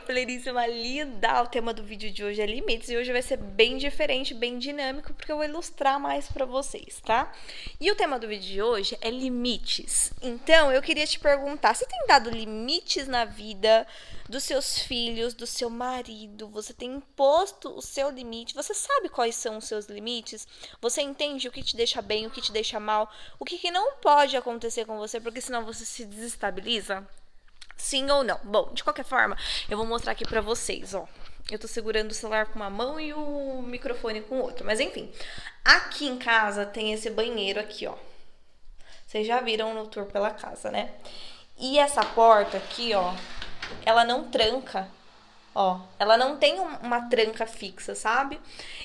galerinha linda! O tema do vídeo de hoje é limites e hoje vai ser bem diferente, bem dinâmico, porque eu vou ilustrar mais pra vocês, tá? E o tema do vídeo de hoje é limites. Então, eu queria te perguntar, você tem dado limites na vida dos seus filhos, do seu marido? Você tem imposto o seu limite? Você sabe quais são os seus limites? Você entende o que te deixa bem, o que te deixa mal? O que não pode acontecer com você, porque senão você se desestabiliza? Sim ou não? Bom, de qualquer forma, eu vou mostrar aqui pra vocês, ó. Eu tô segurando o celular com uma mão e o microfone com outra. Mas enfim, aqui em casa tem esse banheiro aqui, ó. Vocês já viram no tour pela casa, né? E essa porta aqui, ó, ela não tranca. Ó, ela não tem uma tranca fixa, sabe?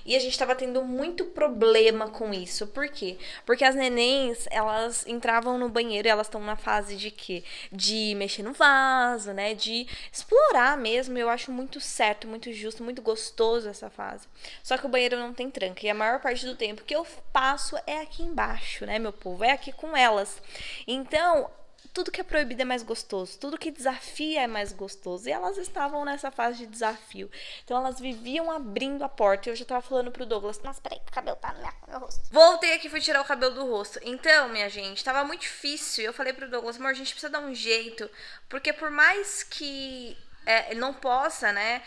E a gente tava tendo muito problema com isso. Por quê? Porque as nenéns, elas entravam no banheiro e elas estão na fase de quê? De mexer no vaso, né? De explorar mesmo. Eu acho muito certo, muito justo, muito gostoso essa fase. Só que o banheiro não tem tranca. E a maior parte do tempo que eu passo é aqui embaixo, né, meu povo? É aqui com elas. Então, tudo que é proibido é mais gostoso, tudo que desafia é mais gostoso. E elas estavam nessa fase de desafio. Então elas viviam abrindo a porta. E eu já tava falando pro Douglas: nossa, peraí, que o cabelo tá no meu rosto. Voltei aqui e fui tirar o cabelo do rosto. Então, minha gente, tava muito difícil. Eu falei pro Douglas: amor, a gente precisa dar um jeito. Porque por mais que não possa, né?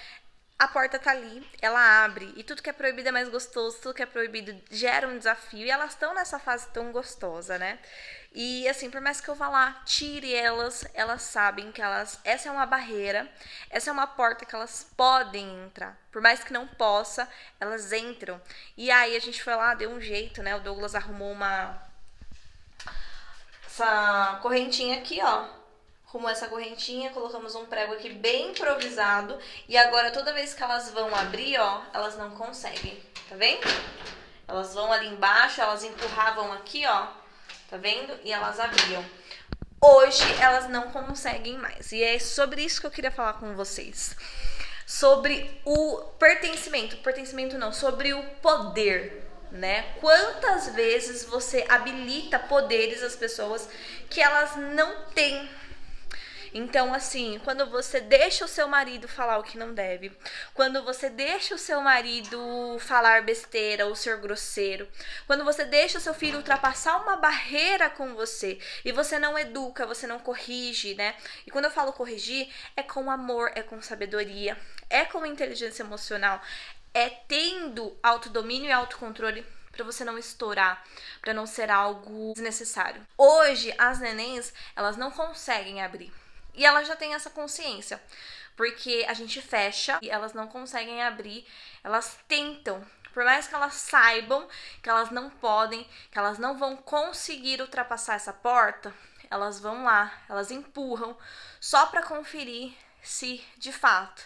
A porta tá ali, ela abre. E tudo que é proibido é mais gostoso, tudo que é proibido gera um desafio. E elas estão nessa fase tão gostosa, né? E assim, por mais que eu vá lá, tire elas, elas sabem que essa é uma barreira, essa é uma porta que elas podem entrar. Por mais que não possa, elas entram. E aí a gente foi lá, deu um jeito, né? O Douglas arrumou essa correntinha aqui, ó. Arrumou essa correntinha, colocamos um prego aqui bem improvisado. E agora toda vez que elas vão abrir, ó, elas não conseguem. Tá vendo? Elas vão ali embaixo, elas empurravam aqui, ó. Tá vendo? E elas abriam. Hoje elas não conseguem mais. E é sobre isso que eu queria falar com vocês. Sobre o pertencimento. Pertencimento não, sobre o poder, né? Quantas vezes você habilita poderes às pessoas que elas não têm? Então, assim, quando você deixa o seu marido falar o que não deve, quando você deixa o seu marido falar besteira ou ser grosseiro, quando você deixa o seu filho ultrapassar uma barreira com você e você não educa, você não corrige, né? E quando eu falo corrigir, é com amor, é com sabedoria, é com inteligência emocional, é tendo autodomínio e autocontrole para você não estourar, para não ser algo desnecessário. Hoje, as nenéns, elas não conseguem abrir. E elas já têm essa consciência, porque a gente fecha e elas não conseguem abrir, elas tentam. Por mais que elas saibam que elas não podem, que elas não vão conseguir ultrapassar essa porta, elas vão lá, elas empurram só para conferir se, de fato,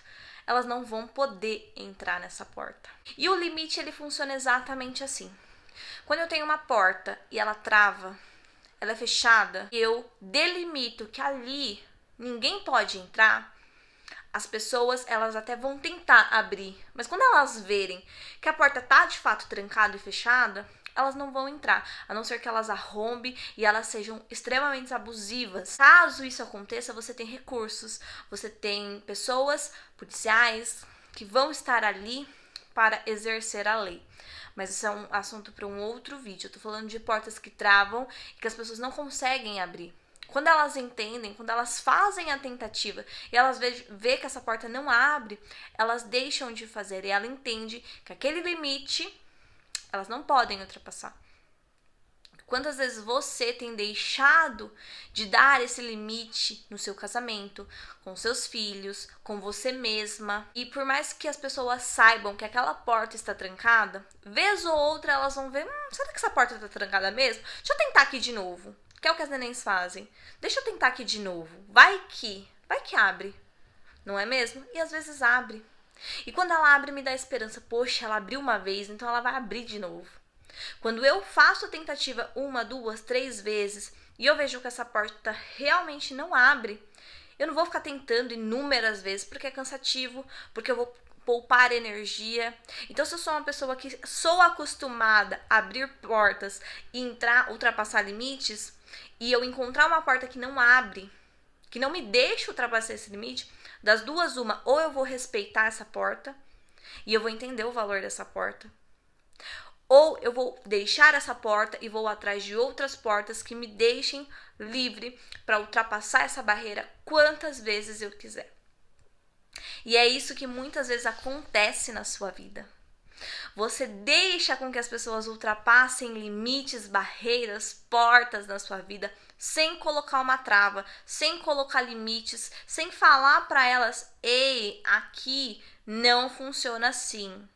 elas não vão poder entrar nessa porta. E o limite, ele funciona exatamente assim. Quando eu tenho uma porta e ela trava, ela é fechada, eu delimito que ali ninguém pode entrar, as pessoas, elas até vão tentar abrir, mas quando elas verem que a porta tá de fato trancada e fechada, elas não vão entrar, a não ser que elas arrombem e elas sejam extremamente abusivas. Caso isso aconteça, você tem recursos, você tem pessoas, policiais, que vão estar ali para exercer a lei. Mas isso é um assunto para um outro vídeo. Eu tô falando de portas que travam e que as pessoas não conseguem abrir. Quando elas entendem, quando elas fazem a tentativa e elas vê que essa porta não abre, elas deixam de fazer e ela entende que aquele limite elas não podem ultrapassar. Quantas vezes você tem deixado de dar esse limite no seu casamento, com seus filhos, com você mesma? E por mais que as pessoas saibam que aquela porta está trancada, vez ou outra elas vão ver, será que essa porta está trancada mesmo? Deixa eu tentar aqui de novo. Que é o que as nenéns fazem. Deixa eu tentar aqui de novo. Vai que abre. Não é mesmo? E às vezes abre. E quando ela abre, me dá esperança. Poxa, ela abriu uma vez, então ela vai abrir de novo. Quando eu faço a tentativa 1, 2, 3 vezes e eu vejo que essa porta realmente não abre, eu não vou ficar tentando inúmeras vezes, porque é cansativo, porque eu vou poupar energia. Então, se eu sou uma pessoa que sou acostumada a abrir portas e entrar, ultrapassar limites, e eu encontrar uma porta que não abre, que não me deixa ultrapassar esse limite, Das duas, uma, ou eu vou respeitar essa porta e eu vou entender o valor dessa porta, ou eu vou deixar essa porta e vou atrás de outras portas que me deixem livre para ultrapassar essa barreira quantas vezes eu quiser. E é isso que muitas vezes acontece na sua vida. Você deixa com que as pessoas ultrapassem limites, barreiras, portas na sua vida, sem colocar uma trava, sem colocar limites, sem falar para elas: ei, aqui não funciona assim.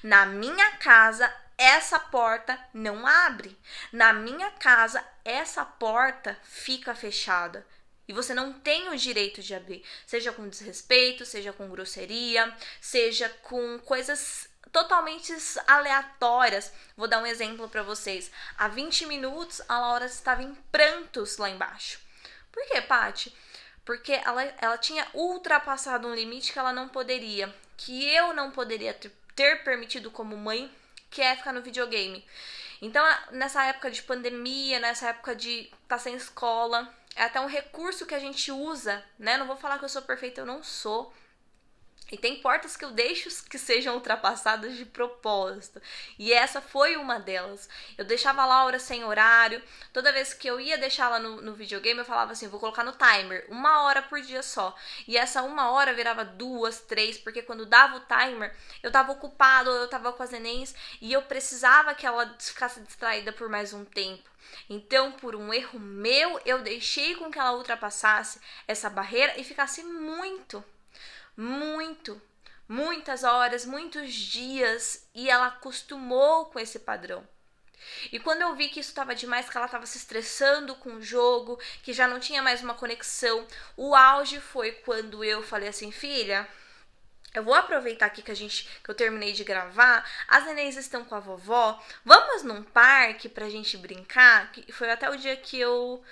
Na minha casa, essa porta não abre. Na minha casa, essa porta fica fechada. E você não tem o direito de abrir. Seja com desrespeito, seja com grosseria, seja com coisas totalmente aleatórias. Vou dar um exemplo para vocês. Há 20 minutos, a Laura estava em prantos lá embaixo. Por quê, Paty? Porque ela tinha ultrapassado um limite que ela não poderia, que eu não poderia ter permitido como mãe, que é ficar no videogame. Então, nessa época de pandemia, nessa época de estar sem escola, é até um recurso que a gente usa, né? Não vou falar que eu sou perfeita, eu não sou. E tem portas que eu deixo que sejam ultrapassadas de propósito. E essa foi uma delas. Eu deixava a Laura sem horário. Toda vez que eu ia deixá-la no videogame, eu falava assim, vou colocar no timer, 1 hora por dia só. E essa 1 hora virava 2, 3, porque quando dava o timer, eu tava ocupado, eu tava com as nenéns, e eu precisava que ela ficasse distraída por mais um tempo. Então, por um erro meu, eu deixei com que ela ultrapassasse essa barreira e ficasse muitas horas, muitos dias, e ela acostumou com esse padrão. E quando eu vi que isso estava demais, que ela estava se estressando com o jogo, que já não tinha mais uma conexão, o auge foi quando eu falei assim, filha, eu vou aproveitar aqui que eu terminei de gravar, as nenéns estão com a vovó, vamos num parque pra gente brincar? Que foi até o dia que eu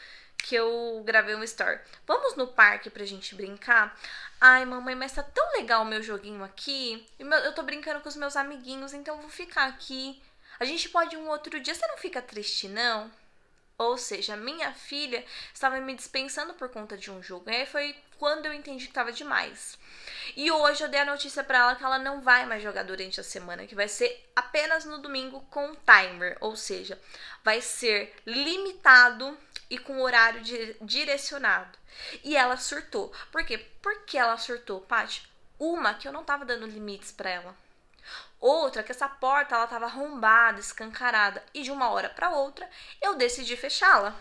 gravei um story. Vamos no parque pra gente brincar? Ai, mamãe, mas tá tão legal o meu joguinho aqui. Eu tô brincando com os meus amiguinhos, então eu vou ficar aqui. A gente pode ir um outro dia, você não fica triste, não? Ou seja, minha filha estava me dispensando por conta de um jogo. E aí foi quando eu entendi que tava demais. E hoje eu dei a notícia pra ela que ela não vai mais jogar durante a semana, que vai ser apenas no domingo com timer. Ou seja, vai ser limitado e com horário direcionado. E ela surtou. Por quê? Porque ela surtou, Paty? Uma, que eu não tava dando limites pra ela. Outra, que essa porta ela tava arrombada, escancarada. E de uma hora pra outra, eu decidi fechá-la.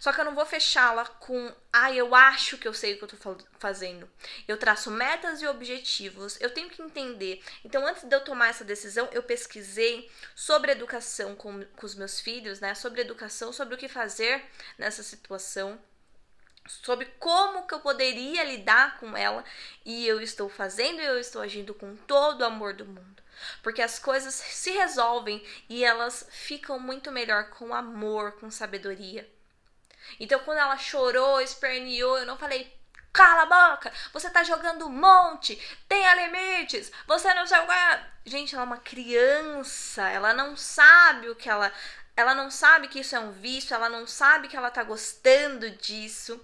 Só que eu não vou fechá-la com, eu acho que eu sei o que eu tô fazendo. Eu traço metas e objetivos, eu tenho que entender. Então, antes de eu tomar essa decisão, eu pesquisei sobre educação com os meus filhos, né? Sobre educação, sobre o que fazer nessa situação, sobre como que eu poderia lidar com ela. E eu estou fazendo e eu estou agindo com todo o amor do mundo. Porque as coisas se resolvem e elas ficam muito melhor com amor, com sabedoria. Então, quando ela chorou, esperneou, eu não falei, cala a boca, você tá jogando um monte, tenha limites, você não sei o que. Gente, ela é uma criança, ela não sabe o que ela não sabe que isso é um vício, ela não sabe que ela tá gostando disso.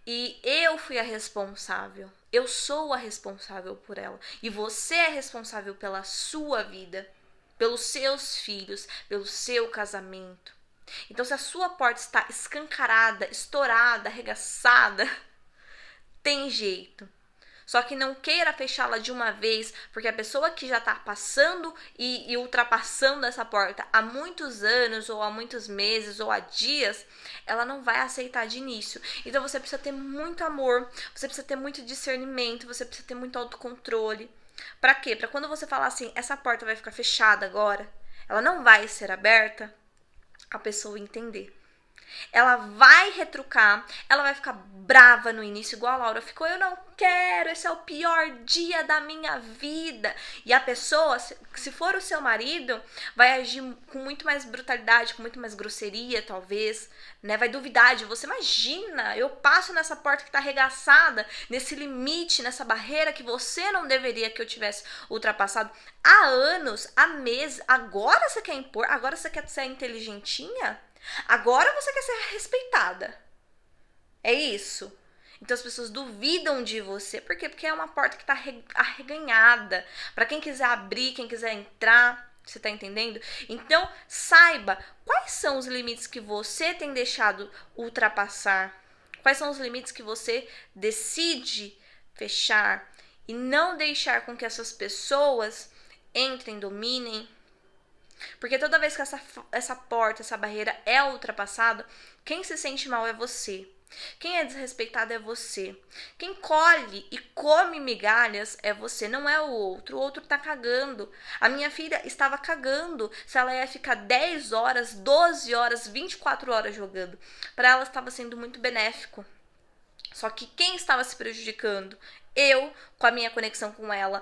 E eu fui a responsável, eu sou a responsável por ela. E você é responsável pela sua vida, pelos seus filhos, pelo seu casamento. Então, se a sua porta está escancarada, estourada, arregaçada, tem jeito. Só que não queira fechá-la de uma vez, porque a pessoa que já está passando e ultrapassando essa porta há muitos anos, ou há muitos meses, ou há dias, ela não vai aceitar de início. Então, você precisa ter muito amor, você precisa ter muito discernimento, você precisa ter muito autocontrole. Para quê? Para quando você falar assim, essa porta vai ficar fechada agora, ela não vai ser aberta, a pessoa entender. Ela vai retrucar, ela vai ficar brava no início, igual a Laura ficou, eu não quero, esse é o pior dia da minha vida. E a pessoa, se for o seu marido, vai agir com muito mais brutalidade, com muito mais grosseria, talvez, né? Vai duvidar de você. Imagina, eu passo nessa porta que tá arregaçada, nesse limite, nessa barreira que você não deveria que eu tivesse ultrapassado há anos, há meses. Agora você quer impor? Agora você quer ser inteligentinha? Agora você quer ser respeitada. É isso. Então as pessoas duvidam de você. Por quê? Porque é uma porta que está arreganhada. Para quem quiser abrir, quem quiser entrar, você tá entendendo? Então, saiba quais são os limites que você tem deixado ultrapassar. Quais são os limites que você decide fechar e não deixar com que essas pessoas entrem, dominem. Porque toda vez que essa porta, essa barreira é ultrapassada, quem se sente mal é você. Quem é desrespeitado é você. Quem colhe e come migalhas é você, não é o outro. O outro tá cagando. A minha filha estava cagando se ela ia ficar 10 horas, 12 horas, 24 horas jogando. Para ela estava sendo muito benéfico. Só que quem estava se prejudicando? Eu, com a minha conexão com ela,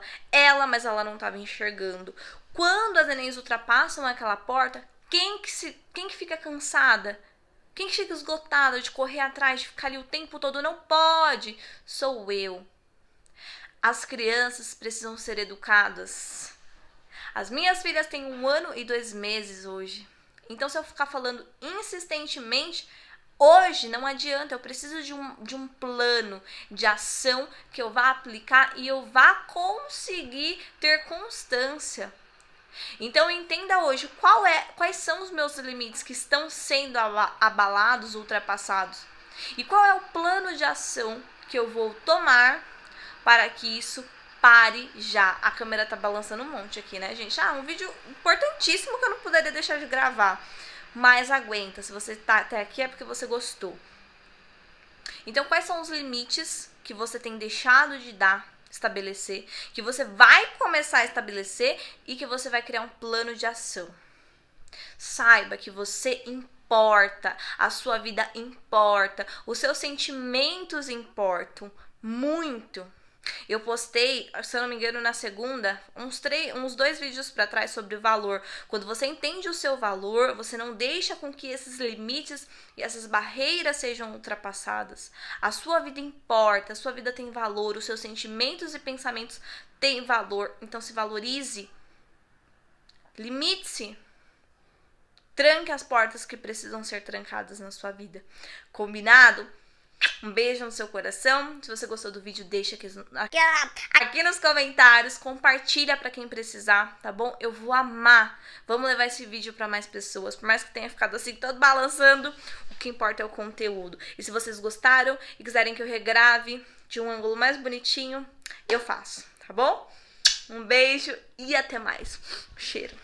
mas ela não estava enxergando. Quando as nenéns ultrapassam aquela porta, quem que fica cansada? Quem que fica esgotada de correr atrás, de ficar ali o tempo todo? Não pode. Sou eu. As crianças precisam ser educadas. As minhas filhas têm 1 ano e 2 meses hoje. Então, se eu ficar falando insistentemente, hoje não adianta, eu preciso de um plano de ação que eu vá aplicar e eu vá conseguir ter constância. Então entenda hoje quais são os meus limites que estão sendo abalados, ultrapassados. E qual é o plano de ação que eu vou tomar para que isso pare já. A câmera tá balançando um monte aqui, né, gente? Um vídeo importantíssimo que eu não poderia deixar de gravar. Mas aguenta, se você tá até aqui é porque você gostou. Então, quais são os limites que você tem deixado de estabelecer, que você vai começar a estabelecer e que você vai criar um plano de ação? Saiba que você importa, a sua vida importa, os seus sentimentos importam muito. Eu postei, se eu não me engano, na segunda, uns 2 vídeos para trás sobre o valor. Quando você entende o seu valor, você não deixa com que esses limites e essas barreiras sejam ultrapassadas. A sua vida importa, a sua vida tem valor, os seus sentimentos e pensamentos têm valor. Então se valorize, limite-se, tranque as portas que precisam ser trancadas na sua vida. Combinado? Um beijo no seu coração. Se você gostou do vídeo, deixa aqui nos comentários. Compartilha pra quem precisar, tá bom? Eu vou amar. Vamos levar esse vídeo pra mais pessoas. Por mais que tenha ficado assim, todo balançando, o que importa é o conteúdo. E se vocês gostaram e quiserem que eu regrave de um ângulo mais bonitinho, eu faço, tá bom? Um beijo e até mais. Cheiro.